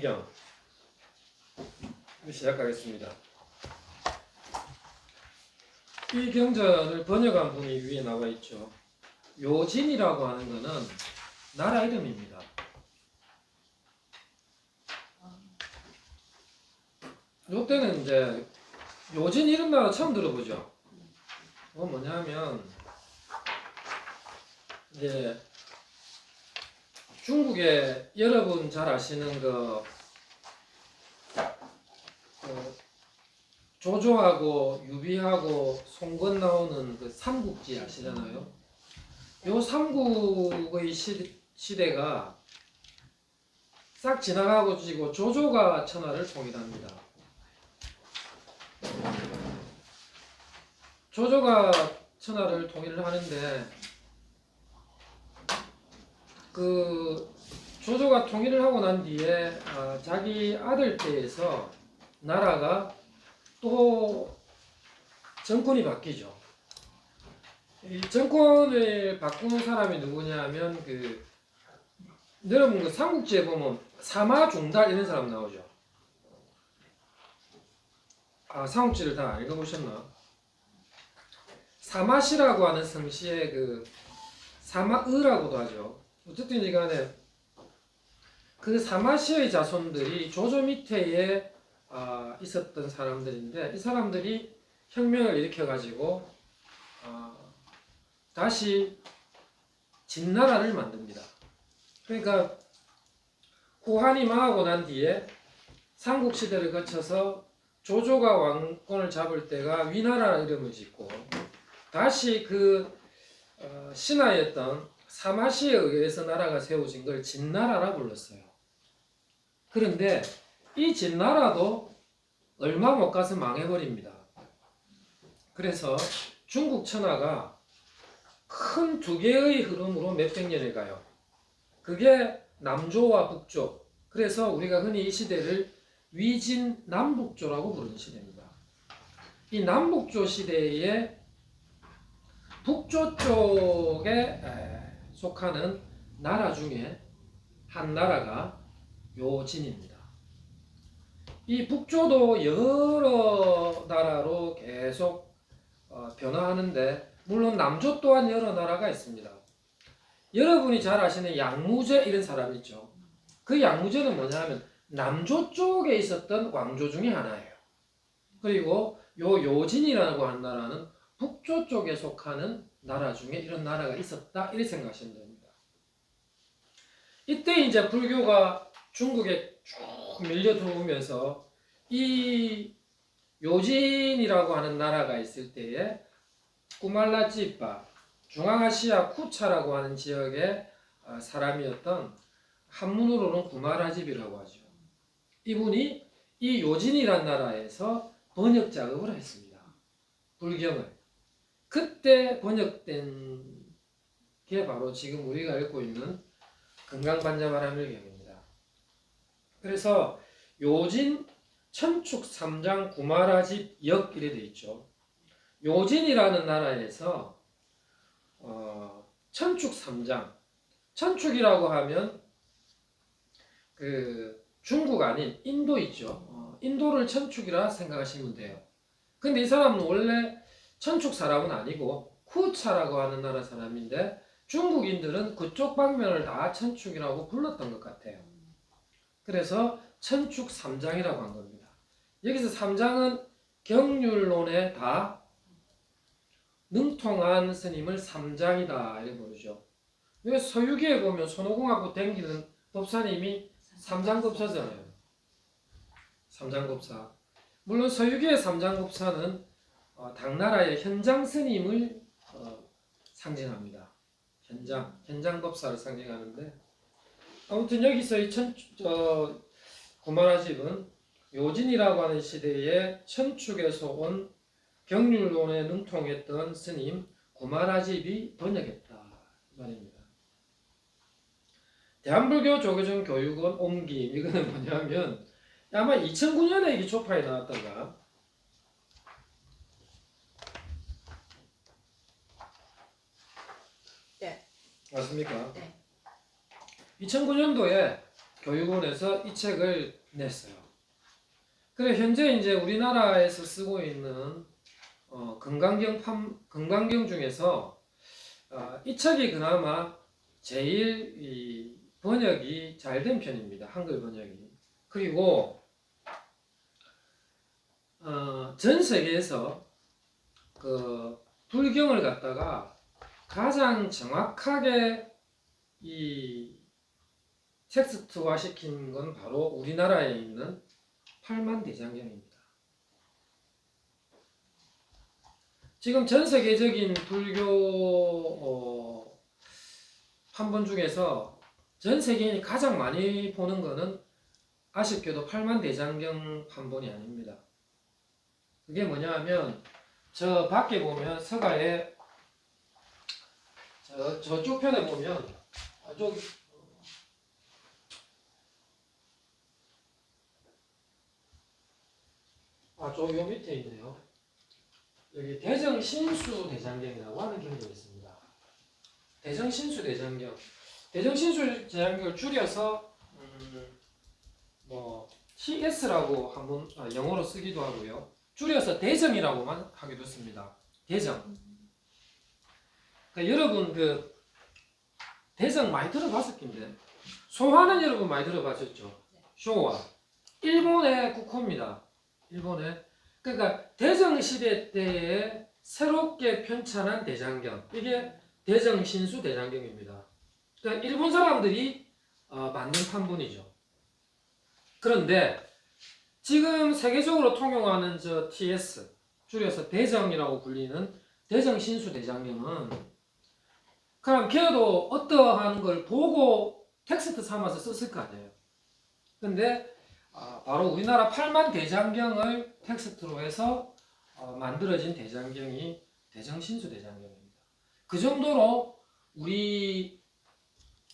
불경 시작하겠습니다. 이 경전을 번역한 분이 위에 나와 있죠. 요진이라고 하는 것은 나라 이름입니다. 이때는 이제 요진 이런 나라 처음 들어보죠. 뭐냐면 이제 중국에 여러분 잘 아시는 조조하고 유비하고 송건 나오는 그 삼국지 아시잖아요. 요 삼국의 시대가 싹 지나가고 지고 조조가 천하를 통일합니다. 조조가 천하를 통일을 하는데 그 조조가 통일을 하고 난 뒤에 자기 아들 때에서 나라가 또 정권이 바뀌죠. 이 정권을 바꾸는 사람이 누구냐면 여러분 그 삼국지에 보면 사마중달 이런 사람 나오죠. 삼국지를 다 읽어보셨나? 사마시라고 하는 성씨에 사마의라고도 하죠. 어쨌든 간에 그 사마시의 자손들이 조조 밑에에 있었던 사람들인데 이 사람들이 혁명을 일으켜가지고 다시 진나라를 만듭니다. 그러니까 후한이 망하고 난 뒤에 삼국시대를 거쳐서 조조가 왕권을 잡을 때가 위나라 이름을 짓고 다시 신하였던 사마시에 의해서 나라가 세워진 걸 진나라라 불렀어요. 그런데 이 진나라도 얼마 못 가서 망해버립니다. 그래서 중국 천하가 큰 두 개의 흐름으로 몇백 년을 가요. 그게 남조와 북조. 그래서 우리가 흔히 이 시대를 위진 남북조라고 부르는 시대입니다. 이 남북조 시대에 북조 쪽에 속하는 나라 중에 한 나라가 요진입니다. 이 북조도 여러 나라로 계속 변화하는데 물론 남조 또한 여러 나라가 있습니다. 여러분이 잘 아시는 양무제 이런 사람 있죠. 그 양무제는 뭐냐면 남조 쪽에 있었던 왕조 중에 하나예요. 그리고 요진이라고 하는 나라는 북조 쪽에 속하는 나라 중에 이런 나라가 있었다 이렇게 생각하시면 됩니다. 이때 이제 불교가 중국에 쭉 밀려 들어오면서 이 요진이라고 하는 나라가 있을 때에 꾸말라찌빠 중앙아시아 쿠차라고 하는 지역의 사람이었던 한문으로는 구마라집이라고 하죠. 이분이 이 요진이란 나라에서 번역 작업을 했습니다. 불경을. 그때 번역된 게 바로 지금 우리가 읽고 있는 금강반자바라밀경입니다. 그래서 요진 천축 삼장 구마라집 역 이래 돼 있죠. 요진이라는 나라에서 천축 삼장 천축이라고 하면 중국 아닌 인도 있죠. 인도를 천축이라 생각하시면 돼요. 근데 이 사람은 원래 천축 사람은 아니고 쿠차라고 하는 나라 사람인데 중국인들은 그쪽 방면을 다 천축이라고 불렀던 것 같아요. 그래서 천축 삼장이라고 한 겁니다. 여기서 삼장은 경률론에 다 능통한 스님을 삼장이다 이렇게 부르죠. 왜 서유기에 보면 손오공하고 댕기는 법사님이 삼장법사잖아요. 삼장법사. 물론 서유기의 삼장법사는 당나라의 현장 스님을 상징합니다. 현장법사를 상징하는데 아무튼 여기서 이 구마라집은 요진이라고 하는 시대에 천축에서 온 경률론에 능통했던 스님 구마라집이 번역했다 말입니다. 대한불교 조계종 교육원 옮김 이거는 뭐냐면 아마 2009년에 이게 조파에 나왔던가. 네. 맞습니까? 네. 2009년도에 교육원에서 이 책을 냈어요. 그래 현재 이제 우리나라에서 쓰고 있는 건강경 중에서 이 책이 그나마 제일 이 번역이 잘 된 편입니다. 한글 번역이. 그리고 전 세계에서 그 불경을 갖다가 가장 정확하게 이 텍스트화 시킨 건 바로 우리나라에 있는 팔만대장경입니다. 지금 전 세계적인 불교 판본 중에서 전 세계인이 가장 많이 보는 거는 아쉽게도 팔만대장경 판본이 아닙니다. 그게 뭐냐 하면 저 밖에 보면 서가에 저쪽 편에 보면 요 밑에 있네요. 여기 대정신수 대장경이라고 하는 경도 있습니다. 대정신수 대장경. 대정신수 대장경을 줄여서 TS라고 한번 영어로 쓰기도 하고요. 줄여서 대정이라고만 하기도 씁니다. 대정. 그러니까 여러분 그 대정 많이 들어봤을 텐데 소화는 여러분 많이 들어봤었죠. 쇼와 일본의 국호입니다. 일본의 그러니까 대정 시대 때에 새롭게 편찬한 대장경 이게 대정신수 대장경입니다. 그러니까 일본 사람들이 만든 판본이죠. 그런데 지금 세계적으로 통용하는 저 TS 줄여서 대정이라고 불리는 대정신수 대장경은 그럼 걔도 어떠한 걸 보고 텍스트 삼아서 썼을 거 아니에요. 근데 바로 우리나라 팔만대장경을 텍스트로 해서 만들어진 대장경이 대정신수 대장경입니다. 그 정도로 우리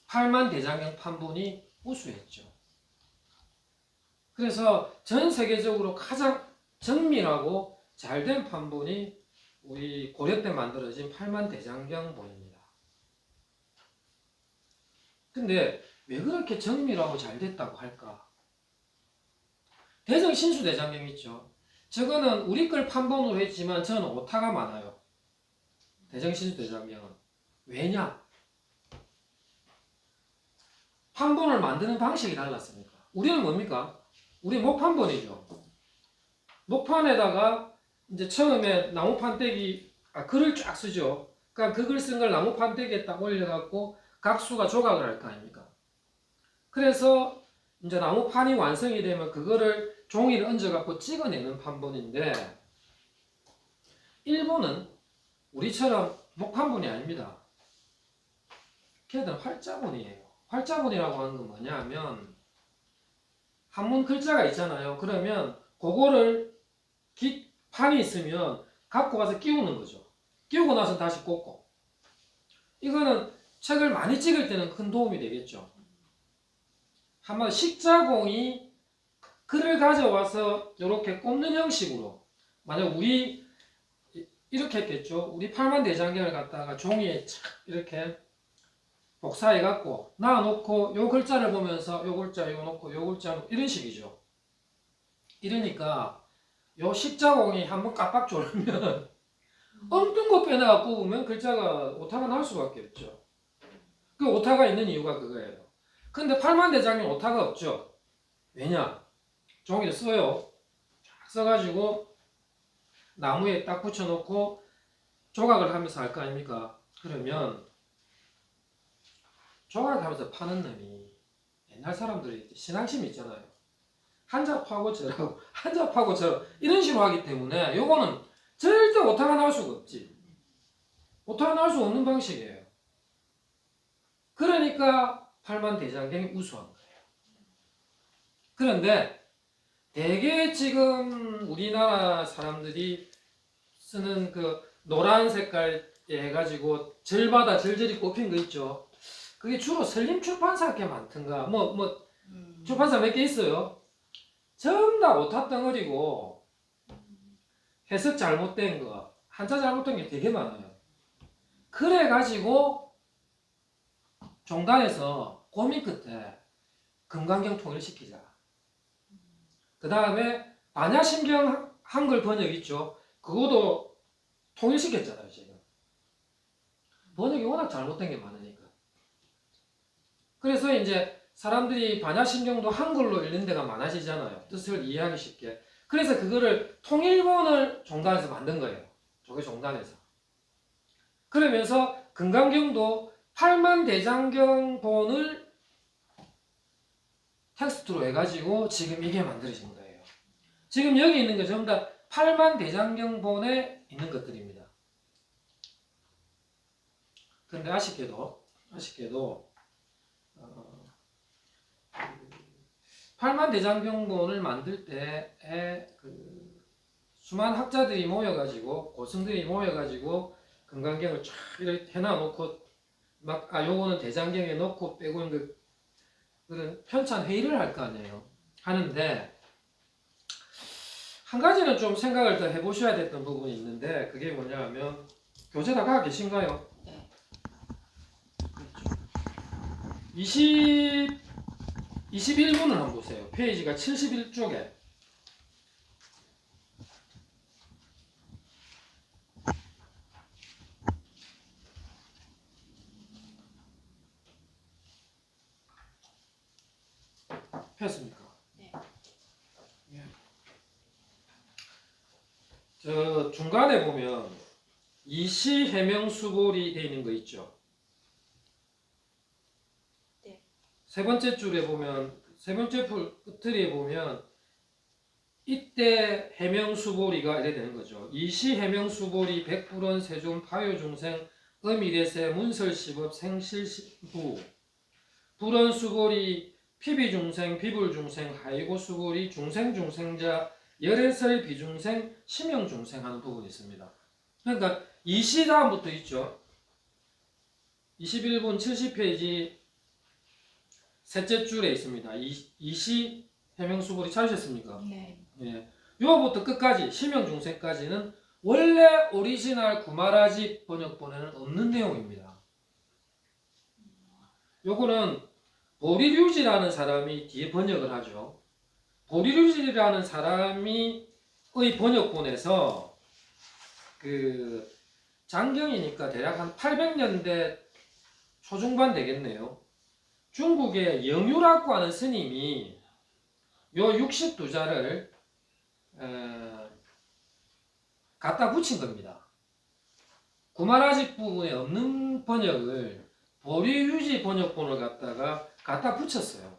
팔만대장경 판본이 우수했죠. 그래서 전 세계적으로 가장 정밀하고 잘된 판본이 우리 고려 때 만들어진 팔만대장경본입니다. 근데 왜 그렇게 정밀하고 잘 됐다고 할까? 대정신수 대장경 있죠. 저거는 우리 걸 판본으로 했지만 저는 오타가 많아요. 대정신수 대장경은. 왜냐? 판본을 만드는 방식이 달랐으니까. 우리는 뭡니까? 우리 목판본이죠. 목판에다가 이제 처음에 나무판때기 글을 쫙 쓰죠. 그러니까 그 글 쓴 걸 나무판때기에 딱 올려갖고 각수가 조각을 할 거 아닙니까? 그래서 이제 나무판이 완성이 되면 그거를 종이를 얹어갖고 찍어내는 판본인데 일본은 우리처럼 목판본이 아닙니다. 걔들은 활자본이에요. 활자본이라고 하는 건 뭐냐 하면 한문 글자가 있잖아요. 그러면 그거를 판이 있으면 갖고 가서 끼우는 거죠. 끼우고 나서 다시 꽂고. 이거는 책을 많이 찍을 때는 큰 도움이 되겠죠. 한번 식자공이 글을 가져와서 이렇게 꽂는 형식으로 만약 우리 이렇게 했겠죠. 우리 팔만대장경을 갖다가 종이에 이렇게 복사해 갖고 놔놓고 요 글자를 보면서 요 글자 요 놓고 요 글자 놓고 이런 식이죠. 이러니까 요 십자공이 한번 깜빡 졸으면 엉뚱 거 빼다가 꼽으면 글자가 오타가 날 수밖에 없죠. 그 오타가 있는 이유가 그거예요. 근데 팔만대장경 오타가 없죠. 왜냐? 종이를 써요. 쫙 써가지고 나무에 딱 붙여놓고 조각을 하면서 할 거 아닙니까? 그러면 조각을 하면서 파는 놈이 옛날 사람들이 신앙심이 있잖아요. 한잡하고 저라고 한잡하고 저 이런 식으로 하기 때문에 요거는 절대 오타가 나올 수가 없지. 오타가 나올 수 없는 방식이에요. 그러니까 팔만대장경이 우수한 거예요. 그런데 대개 지금 우리나라 사람들이 쓰는 그 노란 색깔 해가지고 절마다 절절히 꼽힌 거 있죠. 그게 주로 설림 출판사 게 많던가 출판사 몇 개 있어요. 전부 다 오타 덩어리고 해석 잘못된 거 한자 잘못된 게 되게 많아요. 그래가지고 종단에서 고민 끝에 금강경 통일시키자. 그 다음에 반야심경 한글 번역 있죠. 그것도 통일시켰잖아요. 지금 번역이 워낙 잘못된 게 많으니까. 그래서 이제 사람들이 반야심경도 한글로 읽는 데가 많아지잖아요. 뜻을 이해하기 쉽게. 그래서 그거를 통일본을 종단에서 만든 거예요. 조계 종단에서. 그러면서 금강경도 8만대장경본을 텍스트로 해가지고 지금 이게 만들어진 거예요. 지금 여기 있는 거 전부 다 8만대장경본에 있는 것들입니다. 근데 아쉽게도 8만대장경본을 만들 때에 수많은 학자들이 모여가지고 고승들이 모여가지고 금강경을 쫙 이렇게 해놔놓고 막 요거는 대장경에 넣고 빼고 그런 편찬 회의를 할 거 아니에요. 하는데 한 가지는 좀 생각을 더 해보셔야 됐던 부분이 있는데 그게 뭐냐면 교재 다 가고 계신가요? 네. 21분을 한번 보세요. 페이지가 71쪽에 했습니까? 네. 예. 저 중간에 보면 이시 해명수볼이 되어 있는 거 있죠. 네. 세 번째 줄에 보면 세 번째 풀 끝트리에 보면 이때 해명수보리가 이래 되는 거죠. 이시 해명수보리 백불원 세존 파요중생 음일에세 문설시법 생실부 불원수보리 피비중생 비불중생 하이고수보리 중생중생자 열애설 비중생 심형중생 하는 부분이 있습니다. 그러니까 이시 다음부터 있죠. 21분 70페이지 셋째 줄에 있습니다. 이시 해명수보리 찾으셨습니까? 네. 예. 요거부터 끝까지 심형중생까지는 원래 오리지널 구마라지 번역본에는 없는 내용입니다. 요거는 보리류지라는 사람이 뒤에 번역을 하죠. 보리류지라는 사람이 의 번역본에서 그 장경이니까 대략 한 800년대 초중반 되겠네요. 중국의 영유라고 하는 스님이 요 62자를 갖다 붙인 겁니다. 구마라지 부분에 없는 번역을 보리유지 번역본을 갖다 붙였어요.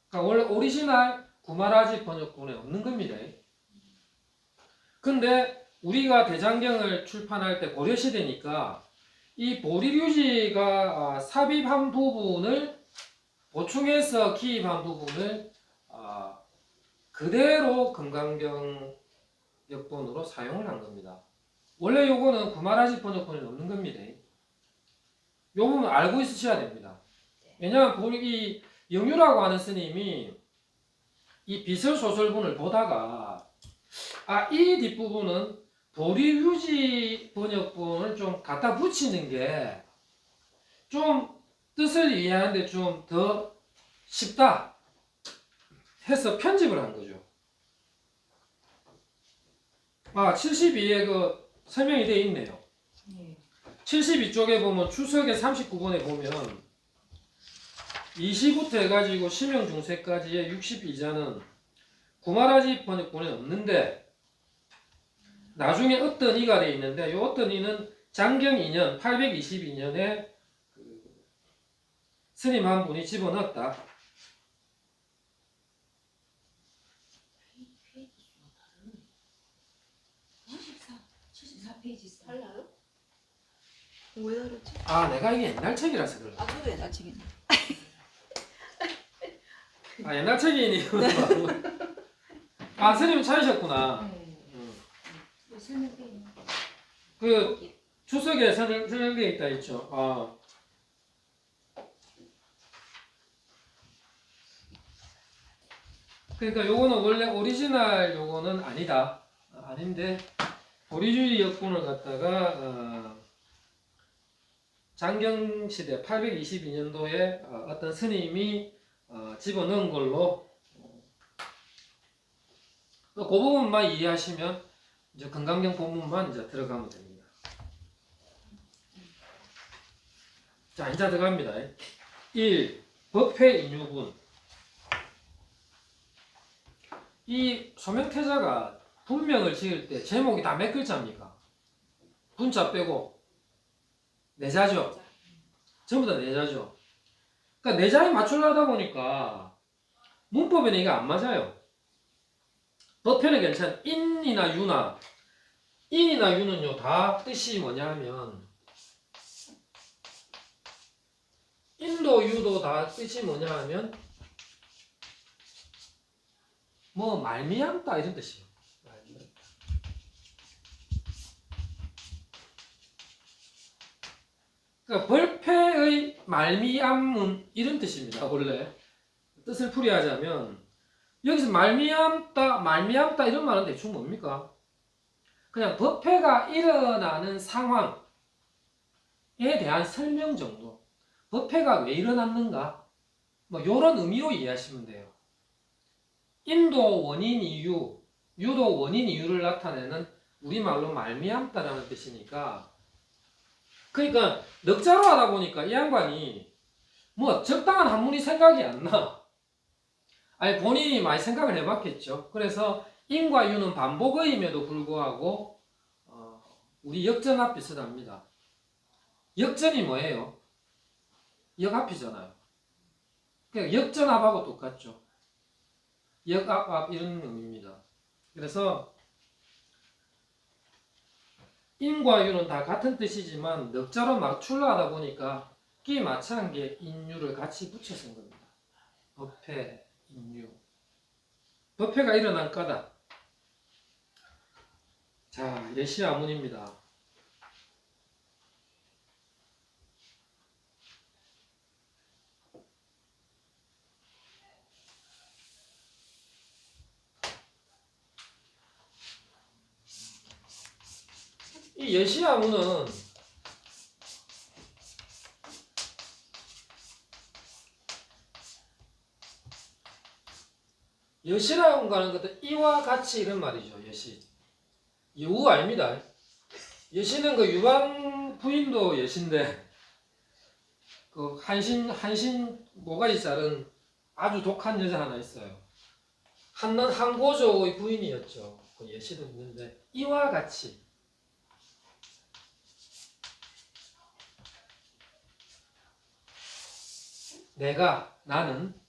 그러니까 원래 오리지널 구마라지 번역본에 없는 겁니다. 근데 우리가 대장경을 출판할 때 고려시대니까 이 보리유지가 삽입한 부분을 보충해서 기입한 부분을 그대로 금강경 역본으로 사용을 한 겁니다. 원래 요거는 구마라지 번역본에 없는 겁니다. 요 부분 알고 있으셔야 됩니다. 왜냐하면 이 영유라고 하는 스님이 이 비설소설본을 보다가 이 뒷부분은 보리유지 번역본을 좀 갖다 붙이는 게 좀 뜻을 이해하는데 좀 더 쉽다 해서 편집을 한 거죠. 72에 그 설명이 되어 있네요. 72쪽에 보면 추석의 39번에 보면 이시부터 해가지고 심형중세까지의 62자는 구마라지 번역본에 없는데 나중에 어떤 이가 되어 있는데 이 어떤 이는 장경 2년 822년에 스님 한 분이 집어넣었다. 페이지 74페이지 달라요? 왜 다르지? 내가 이게 옛날 책이라서 그래. 저도 옛날 책이네. 옛날 책이니. 스님 찾으셨구나. 설명돼 있는 그 추석에 설명되어 있다 있죠. 그러니까 요거는 원래 오리지널 요거는 아니다. 아닌데 보리주의 역본을 갖다가 장경시대 822년도에 어떤 스님이 집어넣은 걸로 그 부분만 이해하시면 이제 건강경 본문만 이제 들어가면 됩니다. 자, 이제 들어갑니다. 1. 법회 인유분. 이 소명태자가 분명을 지을 때 제목이 다 몇 글자입니까? 분자 빼고 내자죠. 전부 다 내자죠. 그러니까 내자에 맞추려다 보니까 문법에는 이게 안 맞아요. 법회는 괜찮아. 인이나 유나 인이나 유는요 다 뜻이 뭐냐 하면 인도 유도 다 뜻이 뭐냐 하면 뭐 말미암다 이런 뜻이에요. 그러니까 벌패의 말미암은 이런 뜻입니다. 원래 뜻을 풀이하자면 여기서 말미암다 이런 말은 대충 뭡니까? 그냥 법회가 일어나는 상황에 대한 설명 정도. 법회가 왜 일어났는가? 뭐 이런 의미로 이해하시면 돼요. 인도 원인 이유, 유도 원인 이유를 나타내는 우리말로 말미암다라는 뜻이니까 그러니까 넉자로 하다 보니까 이 양반이 뭐 적당한 한문이 생각이 안 나. 아니 본인이 많이 생각을 해봤겠죠. 그래서 인과 유는 반복어임에도 불구하고 우리 역전합 비슷합니다. 역전이 뭐예요? 역합이잖아요. 그러니까 역전합하고 똑같죠. 역합 이런 의미입니다. 그래서 인과 유는 다 같은 뜻이지만 넉자로 맞추려 하다 보니까 끼 맞추는 게 인유를 같이 붙여서 한 겁니다. 법회, 인유. 법회가 일어난 까닭. 자, 예시아문입니다. 이 예시아문은 여시라고 하는 것도 이와 같이 이런 말이죠. 여시. 여우 아닙니다. 여시는 그 유방 부인도 여신데 그 한신 모가지 자른 아주 독한 여자 하나 있어요. 한고조의 부인이었죠. 그 여시도 있는데 이와 같이 나는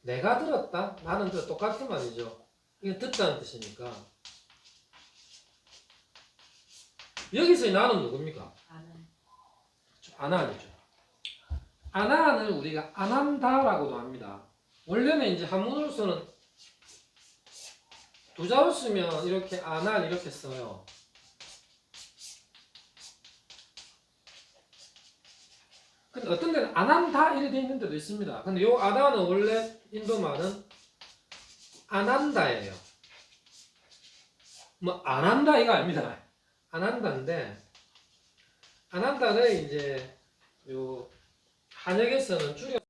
내가 들었다. 나는 들었다. 똑같은 말이죠. 이게 듣다는 뜻이니까. 여기서의 나는 누굽니까? 아나안이죠. 아나안을 우리가 안한다라고도 합니다. 원래는 이제 한문으로서는 두 자로 쓰면 이렇게 아난 이렇게 써요. 근데 어떤 데는 안한다 이렇게 돼 있는 데도 있습니다. 근데 요 아나는 원래 인도 말은 안한다예요. 뭐 안한다 이거 아닙니다. 안한다인데 안한다는 이제 요 한역에서는 줄여